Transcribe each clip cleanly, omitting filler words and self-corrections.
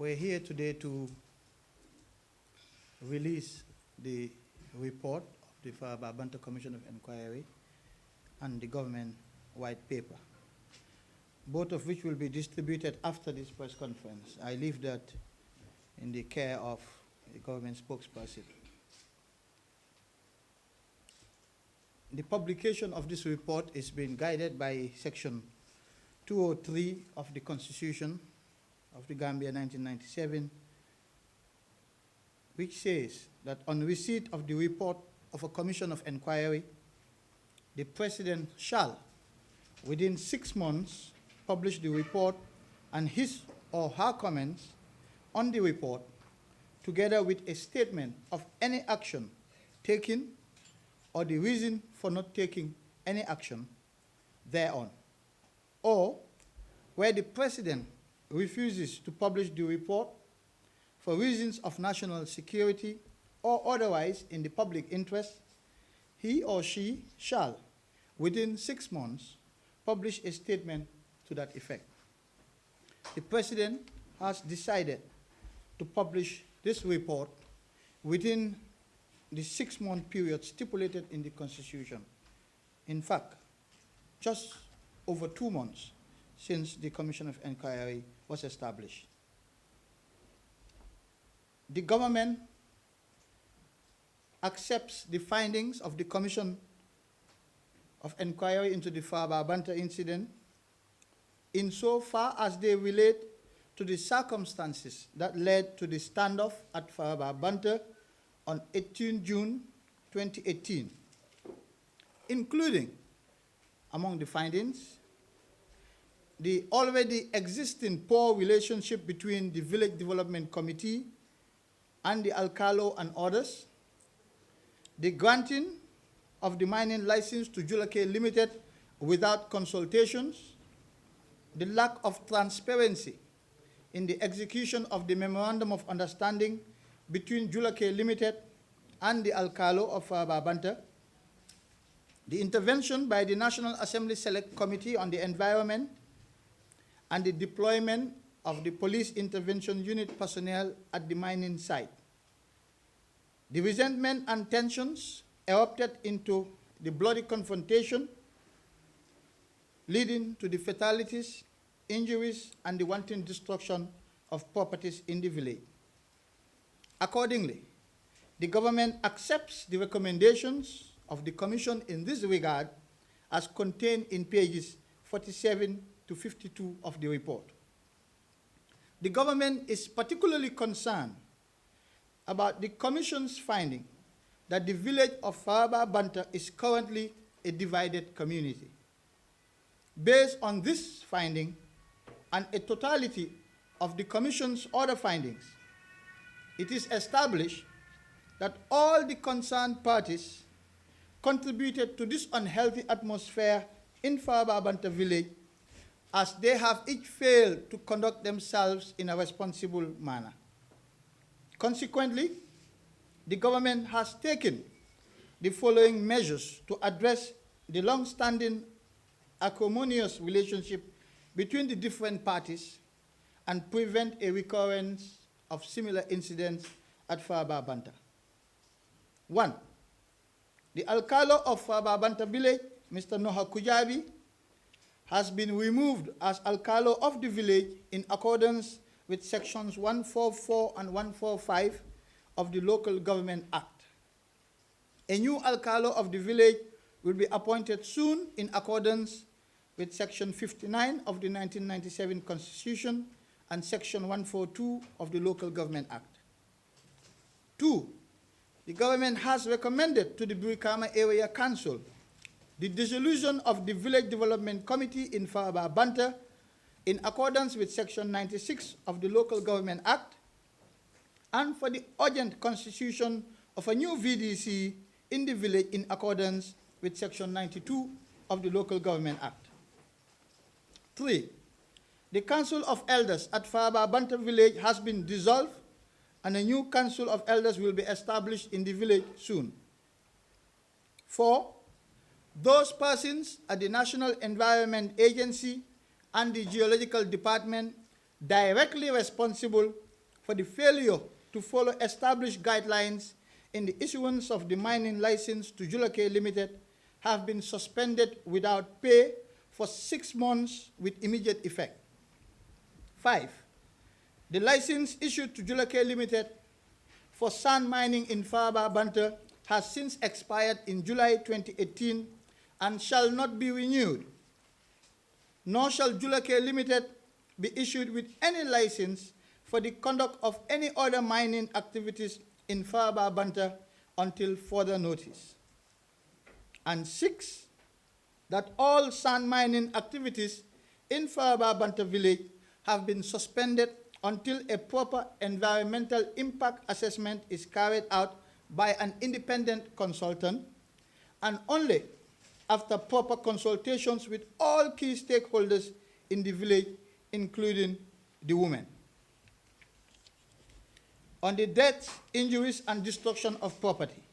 We're here today to release the report of the Faraba Banta Commission of Inquiry and the government white paper, both of which will be distributed after this press conference. I leave that in the care of the government spokesperson. The publication of this report is being guided by Section 203 of the Constitution of the Gambia 1997, which says that on receipt of the report of a commission of inquiry, the President shall, within 6 months, publish the report and his or her comments on the report, together with a statement of any action taken or the reason for not taking any action thereon. Or, where the President refuses to publish the report for reasons of national security or otherwise in the public interest, he or she shall, within 6 months, publish a statement to that effect. The President has decided to publish this report within the 6-month period stipulated in the Constitution. In fact, just over 2 months since the Commission of Inquiry was established. The government accepts the findings of the Commission of Inquiry into the Faraba Banta incident insofar as they relate to the circumstances that led to the standoff at Faraba Banta on 18 June 2018, including, among the findings, the already existing poor relationship between the Village Development Committee and the Alcalo and others, the granting of the mining license to Julake Limited without consultations, the lack of transparency in the execution of the Memorandum of Understanding between Julake Limited and the Alcalo of Faraba Banta, the intervention by the National Assembly Select Committee on the Environment, and the deployment of the Police Intervention Unit personnel at the mining site. The resentment and tensions erupted into the bloody confrontation, leading to the fatalities, injuries, and the wanton destruction of properties in the village. Accordingly, the government accepts the recommendations of the Commission in this regard as contained in pages 47 to 52 of the report. The government is particularly concerned about the Commission's finding that the village of Faraba Banta is currently a divided community. Based on this finding and a totality of the Commission's other findings, it is established that all the concerned parties contributed to this unhealthy atmosphere in Faraba Banta village, as they have each failed to conduct themselves in a responsible manner. Consequently, the government has taken the following measures to address the long-standing acrimonious relationship between the different parties and prevent a recurrence of similar incidents at Faraba Banta. 1. The Alcalo of Faraba Banta village, Mr. Noha Kujabi, has been removed as Alcalo of the village in accordance with sections 144 and 145 of the Local Government Act. A new Alcalo of the village will be appointed soon in accordance with section 59 of the 1997 Constitution and section 142 of the Local Government Act. 2. The government has recommended to the Burikama Area Council the dissolution of the Village Development Committee in Faraba Banta in accordance with Section 96 of the Local Government Act, and for the urgent constitution of a new VDC in the village in accordance with Section 92 of the Local Government Act. 3. The Council of Elders at Faraba Banta village has been dissolved, and a new Council of Elders will be established in the village soon. 4. Those persons at the National Environment Agency and the Geological Department directly responsible for the failure to follow established guidelines in the issuance of the mining license to Julake Limited have been suspended without pay for 6 months with immediate effect. 5. The license issued to Julake Limited for sand mining in Faraba, Banta has since expired in July 2018 and shall not be renewed, nor shall Julake Limited be issued with any license for the conduct of any other mining activities in Faraba, Banta until further notice. And 6, that all sand mining activities in Faraba, Banta village have been suspended until a proper environmental impact assessment is carried out by an independent consultant, and only after proper consultations with all key stakeholders in the village, including the women. On the deaths, injuries, and destruction of property,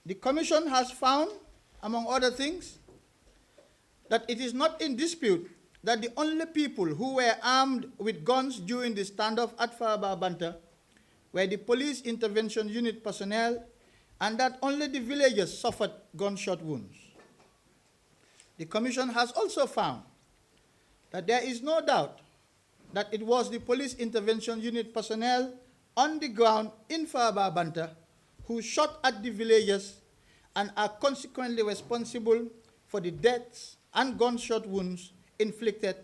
the Commission has found, among other things, that it is not in dispute that the only people who were armed with guns during the standoff at Faraba, Banta were the police intervention unit personnel, and that only the villagers suffered gunshot wounds. The Commission has also found that there is no doubt that it was the police intervention unit personnel on the ground in Faraba, Banta who shot at the villagers and are consequently responsible for the deaths and gunshot wounds inflicted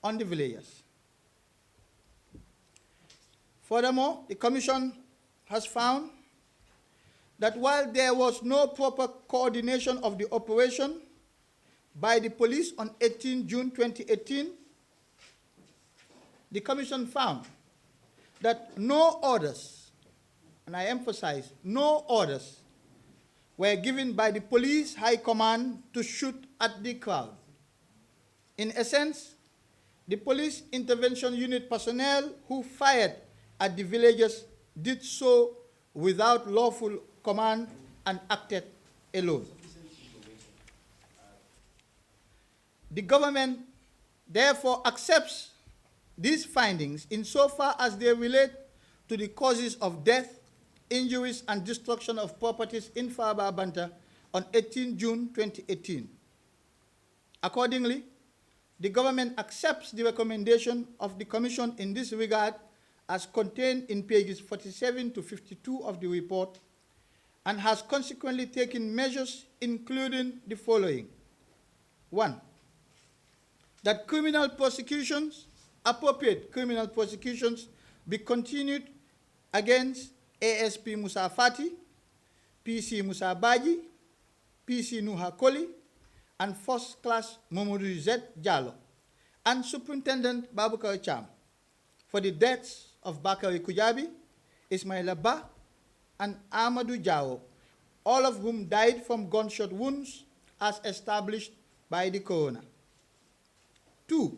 on the villagers. Furthermore, the Commission has found that while there was no proper coordination of the operation by the police on 18 June 2018, the Commission found that no orders, and I emphasize, no orders, were given by the police high command to shoot at the crowd. In essence, the police intervention unit personnel who fired at the villagers did so without lawful command and acted alone. The government therefore accepts these findings insofar as they relate to the causes of death, injuries, and destruction of properties in Faraba, Banta on 18 June 2018. Accordingly, the government accepts the recommendation of the Commission in this regard as contained in pages 47 to 52 of the report, and has consequently taken measures including the following. 1. That criminal prosecutions, appropriate criminal prosecutions, be continued against ASP Musa Fati, PC Musa Baji, PC Nuha Koli, and First Class Mamadou Z Jallo, and Superintendent Babukar Cham, for the deaths of Bakari Kujabi, Ismail Abba, and Amadou Jao, all of whom died from gunshot wounds as established by the coroner. 2.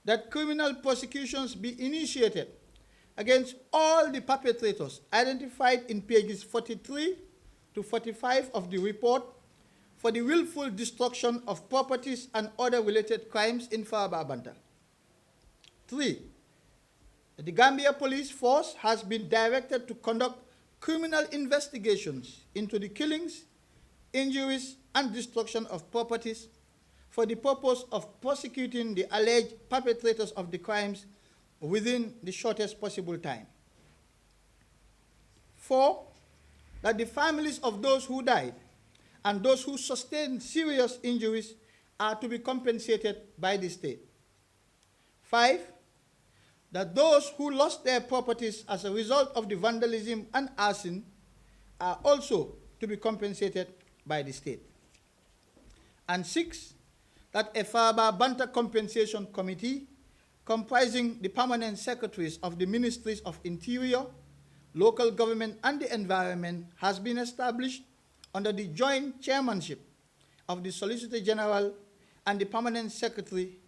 That criminal prosecutions be initiated against all the perpetrators identified in pages 43 to 45 of the report for the willful destruction of properties and other related crimes in Faraba, Banta. 3. The Gambia Police Force has been directed to conduct criminal investigations into the killings, injuries, and destruction of properties for the purpose of prosecuting the alleged perpetrators of the crimes within the shortest possible time. 4. That the families of those who died and those who sustained serious injuries are to be compensated by the state. 5. That those who lost their properties as a result of the vandalism and arson are also to be compensated by the state. And 6. That a Faraba Banta Compensation Committee comprising the permanent secretaries of the Ministries of Interior, Local Government, and the Environment has been established under the joint chairmanship of the Solicitor General and the permanent secretary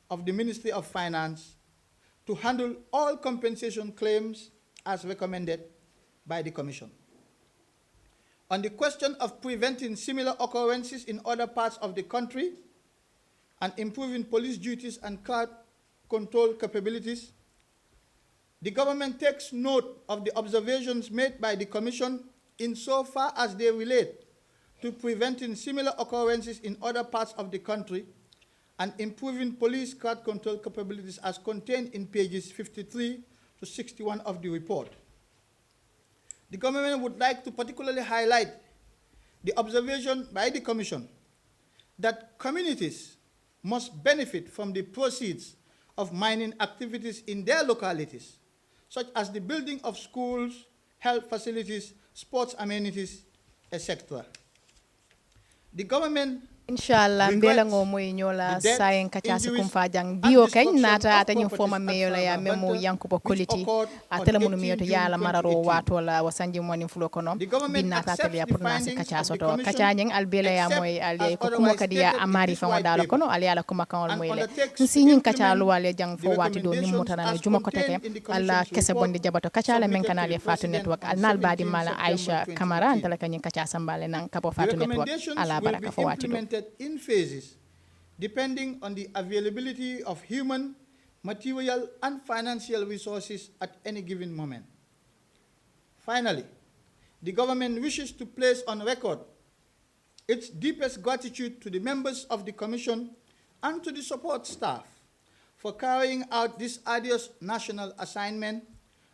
of the Ministry of Finance to handle all compensation claims as recommended by the Commission. On the question of preventing similar occurrences in other parts of the country and improving police duties and crowd control capabilities. The government takes note of the observations made by the Commission insofar as they relate to preventing similar occurrences in other parts of the country and improving police crowd control capabilities as contained in pages 53 to 61 of the report. The government would like to particularly highlight the observation by the Commission that communities must benefit from the proceeds of mining activities in their localities, such as the building of schools, health facilities, sports amenities, etc. The government inshallah mbela ngo moy nyola sayen kacha se kum fajang biyo kany nata atanyu forma meyola ya memo yankubo quality atela munu miyoto yala mararo wato la wasanji moni fulo kono binata telia pour nasi kacha soto kacha nyeng albela ya moy ali ko kumo kadiya amari fa dala kono ali ala kuma kan moy le nsi nyin kacha lo wale jang fo wati do ni mutana juma ko teke alla kese bonde jabato kacha la men kanale fatu network al nal badi mala Aisha Camara antala kanyin kacha sambale nan kapo fatu network ala baraka fo wati do in phases, depending on the availability of human, material, and financial resources at any given moment. Finally, the government wishes to place on record its deepest gratitude to the members of the Commission and to the support staff for carrying out this arduous national assignment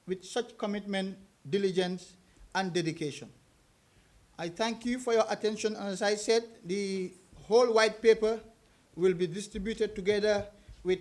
with such commitment, diligence, and dedication. I thank you for your attention, and as I said, the whole white paper will be distributed together with